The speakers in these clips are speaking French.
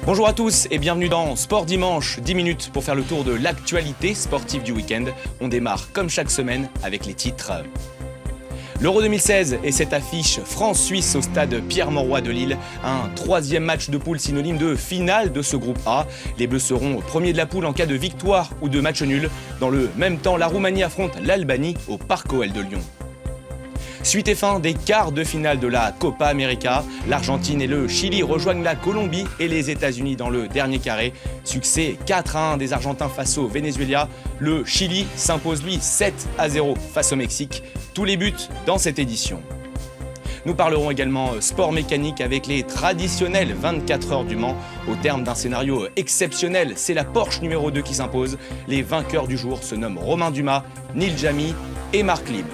Bonjour à tous et bienvenue dans Sport Dimanche, 10 minutes pour faire le tour de l'actualité sportive du week-end. On démarre comme chaque semaine avec les titres. L'Euro 2016 et cette affiche France-Suisse au stade Pierre-Mauroy de Lille. Un troisième match de poule synonyme de finale de ce groupe A. Les Bleus seront premiers de la poule en cas de victoire ou de match nul. Dans le même temps, la Roumanie affronte l'Albanie au Parc OL de Lyon. Suite et fin des quarts de finale de la Copa América. L'Argentine et le Chili rejoignent la Colombie et les États-Unis dans le dernier carré. Succès 4-1 des Argentins face au Venezuela. Le Chili s'impose lui 7-0 face au Mexique. Tous les buts dans cette édition. Nous parlerons également sport mécanique avec les traditionnels 24 heures du Mans. Au terme d'un scénario exceptionnel, c'est la Porsche numéro 2 qui s'impose. Les vainqueurs du jour se nomment Romain Dumas, Neil Jamy et Marc Lieb.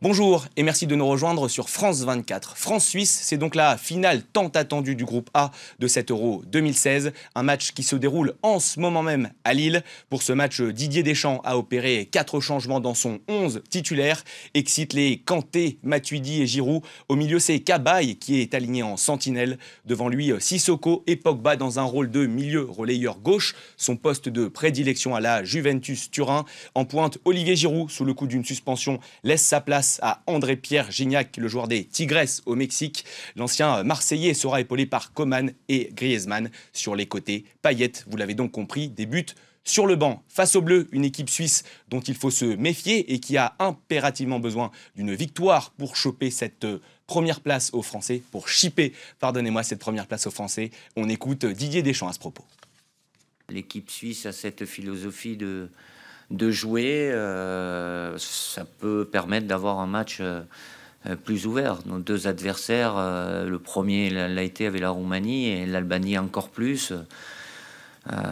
Bonjour et merci de nous rejoindre sur France 24. France-Suisse, c'est donc la finale tant attendue du groupe A de cet Euro 2016. Un match qui se déroule en ce moment même à Lille. Pour ce match, Didier Deschamps a opéré 4 changements dans son 11 titulaire. Excite les Kanté, Matuidi et Giroud. Au milieu, c'est Cabaye qui est aligné en sentinelle. Devant lui, Sissoko et Pogba dans un rôle de milieu relayeur gauche. Son poste de prédilection à la Juventus Turin. En pointe, Olivier Giroud, sous le coup d'une suspension, laisse sa place à André-Pierre Gignac, le joueur des Tigres au Mexique. L'ancien Marseillais sera épaulé par Coman et Griezmann sur les côtés. Payet, vous l'avez donc compris, des buts sur le banc. Face aux Bleus, une équipe suisse dont il faut se méfier et qui a impérativement besoin d'une victoire pour choper cette première place aux Français, pour chipper, pardonnez-moi, cette première place aux Français. On écoute Didier Deschamps à ce propos. L'équipe suisse a cette philosophie de jouer, ça peut permettre d'avoir un match plus ouvert. Nos deux adversaires, le premier l'a été avec la Roumanie et l'Albanie encore plus.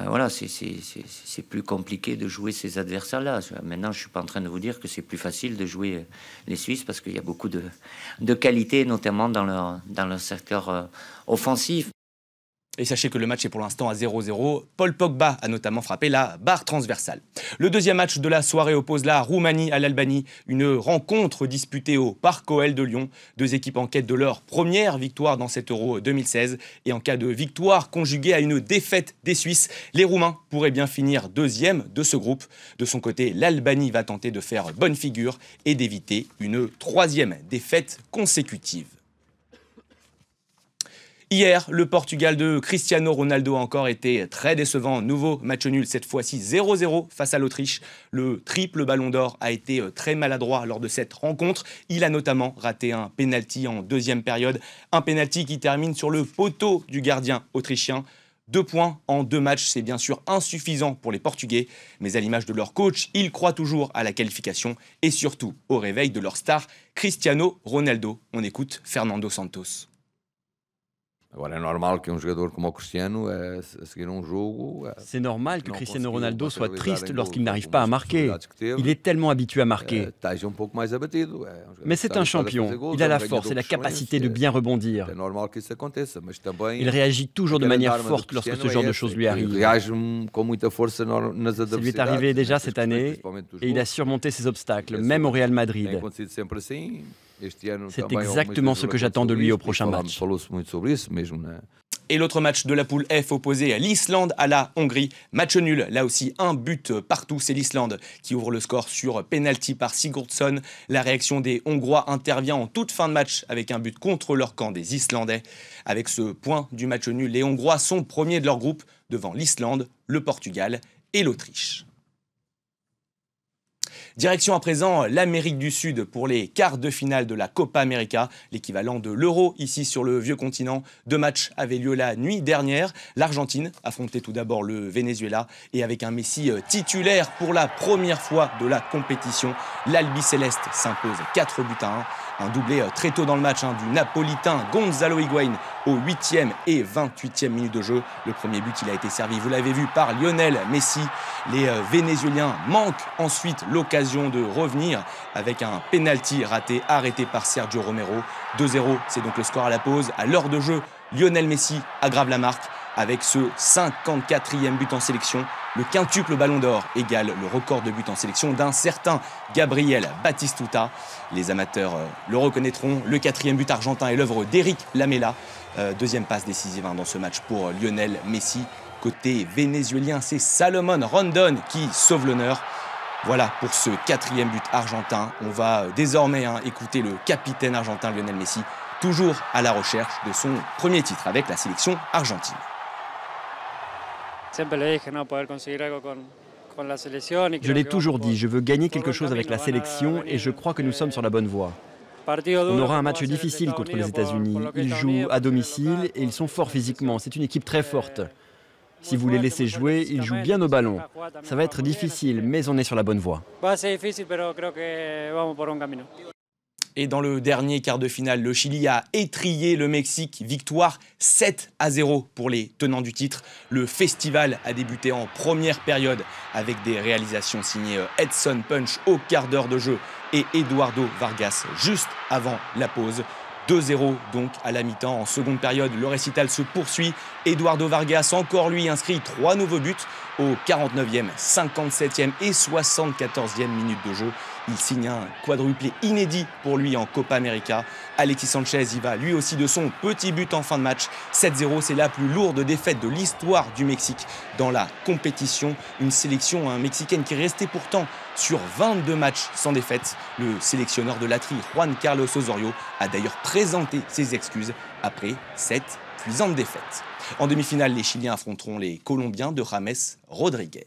Voilà, c'est plus compliqué de jouer ces adversaires-là. Maintenant, je suis pas en train de vous dire que c'est plus facile de jouer les Suisses parce qu'il y a beaucoup de qualité, notamment dans leur secteur offensif. Et sachez que le match est pour l'instant à 0-0. Paul Pogba a notamment frappé la barre transversale. Le deuxième match de la soirée oppose la Roumanie à l'Albanie. Une rencontre disputée au Parc OL de Lyon. Deux équipes en quête de leur première victoire dans cet Euro 2016. Et en cas de victoire conjuguée à une défaite des Suisses, les Roumains pourraient bien finir deuxième de ce groupe. De son côté, l'Albanie va tenter de faire bonne figure et d'éviter une troisième défaite consécutive. Hier, le Portugal de Cristiano Ronaldo a encore été très décevant. Nouveau match nul, cette fois-ci 0-0 face à l'Autriche. Le triple ballon d'or a été très maladroit lors de cette rencontre. Il a notamment raté un pénalty en deuxième période. Un pénalty qui termine sur le poteau du gardien autrichien. 2 points en 2 matchs, c'est bien sûr insuffisant pour les Portugais. Mais à l'image de leur coach, ils croient toujours à la qualification et surtout au réveil de leur star Cristiano Ronaldo. On écoute Fernando Santos. C'est normal que Cristiano Ronaldo soit triste lorsqu'il n'arrive pas à marquer. Il est tellement habitué à marquer. Mais c'est un champion. Il a la force et la capacité de bien rebondir. Il réagit toujours de manière forte lorsque ce genre de choses lui arrive. Ça lui est arrivé déjà cette année et il a surmonté ses obstacles, même au Real Madrid. C'est exactement ce que j'attends de lui au prochain match. Et l'autre match de la poule F opposé à l'Islande à la Hongrie. Match nul, là aussi un but partout. C'est l'Islande qui ouvre le score sur penalty par Sigurdsson. La réaction des Hongrois intervient en toute fin de match avec un but contre leur camp des Islandais. Avec ce point du match nul, les Hongrois sont premiers de leur groupe devant l'Islande, le Portugal et l'Autriche. Direction à présent l'Amérique du Sud pour les quarts de finale de la Copa América, l'équivalent de l'Euro ici sur le vieux continent. 2 matchs avaient lieu la nuit dernière. L'Argentine affrontait tout d'abord le Venezuela et avec un Messi titulaire pour la première fois de la compétition, l'Albiceleste s'impose 4-1. Un doublé très tôt dans le match du Napolitain Gonzalo Higuaín au 8e et 28e minute de jeu. Le premier but, il a été servi, vous l'avez vu, par Lionel Messi. Les Vénézuéliens manquent ensuite l'occasion de revenir avec un penalty raté, arrêté par Sergio Romero. 2-0, c'est donc le score à la pause. À l'heure de jeu, Lionel Messi aggrave la marque avec ce 54e but en sélection. Le quintuple Ballon d'Or égale le record de buts en sélection d'un certain Gabriel Batistuta. Les amateurs le reconnaîtront. Le 4e but argentin est l'œuvre d'Eric Lamela. Deuxième passe décisive dans ce match pour Lionel Messi. Côté vénézuélien, c'est Salomon Rondon qui sauve l'honneur. Voilà pour ce 4e but argentin. On va désormais écouter le capitaine argentin Lionel Messi, toujours à la recherche de son premier titre avec la sélection argentine. Je l'ai toujours dit, je veux gagner quelque chose avec la sélection et je crois que nous sommes sur la bonne voie. On aura un match difficile contre les États-Unis. Ils jouent à domicile et ils sont forts physiquement. C'est une équipe très forte. Si vous les laissez jouer, ils jouent bien au ballon. Ça va être difficile, mais on est sur la bonne voie. Et dans le dernier quart de finale, le Chili a étrillé le Mexique. Victoire 7-0 pour les tenants du titre. Le festival a débuté en première période avec des réalisations signées Edson Punch au quart d'heure de jeu et Eduardo Vargas juste avant la pause. 2-0 donc à la mi-temps. En seconde période, le récital se poursuit. Eduardo Vargas, encore lui, inscrit 3 nouveaux buts au 49e, 57e et 74e minute de jeu. Il signe un quadruplé inédit pour lui en Copa América. Alexis Sanchez y va lui aussi de son petit but en fin de match. 7-0, c'est la plus lourde défaite de l'histoire du Mexique dans la compétition. Une sélection mexicaine qui est restée pourtant sur 22 matchs sans défaite. Le sélectionneur de l'Atri, Juan Carlos Osorio, a d'ailleurs présenté ses excuses après cette cuisante défaite. En demi-finale, les Chiliens affronteront les Colombiens de James Rodriguez.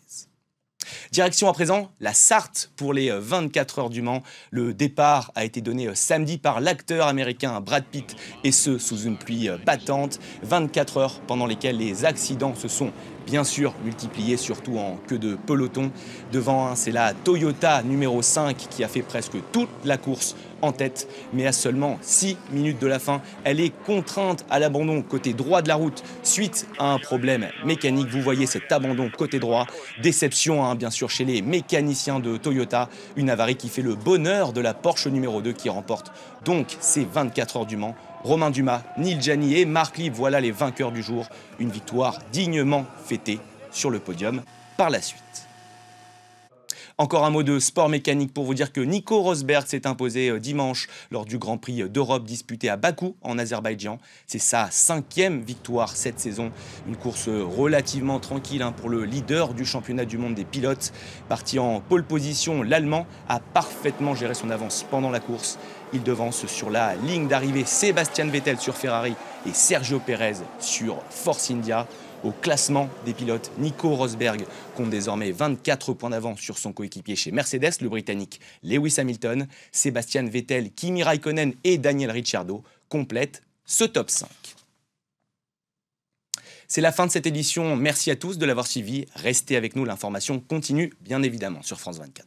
Direction à présent la Sarthe pour les 24 heures du Mans. Le départ a été donné samedi par l'acteur américain Brad Pitt et ce sous une pluie battante. 24 heures pendant lesquelles les accidents se sont bien sûr multipliés, surtout en queue de peloton. Devant, c'est la Toyota numéro 5 qui a fait presque toute la course en tête, mais à seulement 6 minutes de la fin, elle est contrainte à l'abandon côté droit de la route suite à un problème mécanique. Vous voyez cet abandon côté droit. Déception bien sûr chez les mécaniciens de Toyota. Une avarie qui fait le bonheur de la Porsche numéro 2 qui remporte donc ces 24 heures du Mans. Romain Dumas, Nil Gianni et Marc Lieb, voilà les vainqueurs du jour. Une victoire dignement fêtée sur le podium par la suite. Encore un mot de sport mécanique pour vous dire que Nico Rosberg s'est imposé dimanche lors du Grand Prix d'Europe disputé à Bakou en Azerbaïdjan. C'est sa 5e victoire cette saison. Une course relativement tranquille pour le leader du championnat du monde des pilotes. Parti en pole position, l'Allemand a parfaitement géré son avance pendant la course. Il devance sur la ligne d'arrivée Sébastien Vettel sur Ferrari et Sergio Pérez sur Force India. Au classement des pilotes, Nico Rosberg compte désormais 24 points d'avance sur son coéquipier chez Mercedes, le Britannique Lewis Hamilton. Sébastien Vettel, Kimi Raikkonen et Daniel Ricciardo complètent ce top 5. C'est la fin de cette édition. Merci à tous de l'avoir suivi. Restez avec nous, l'information continue bien évidemment sur France 24.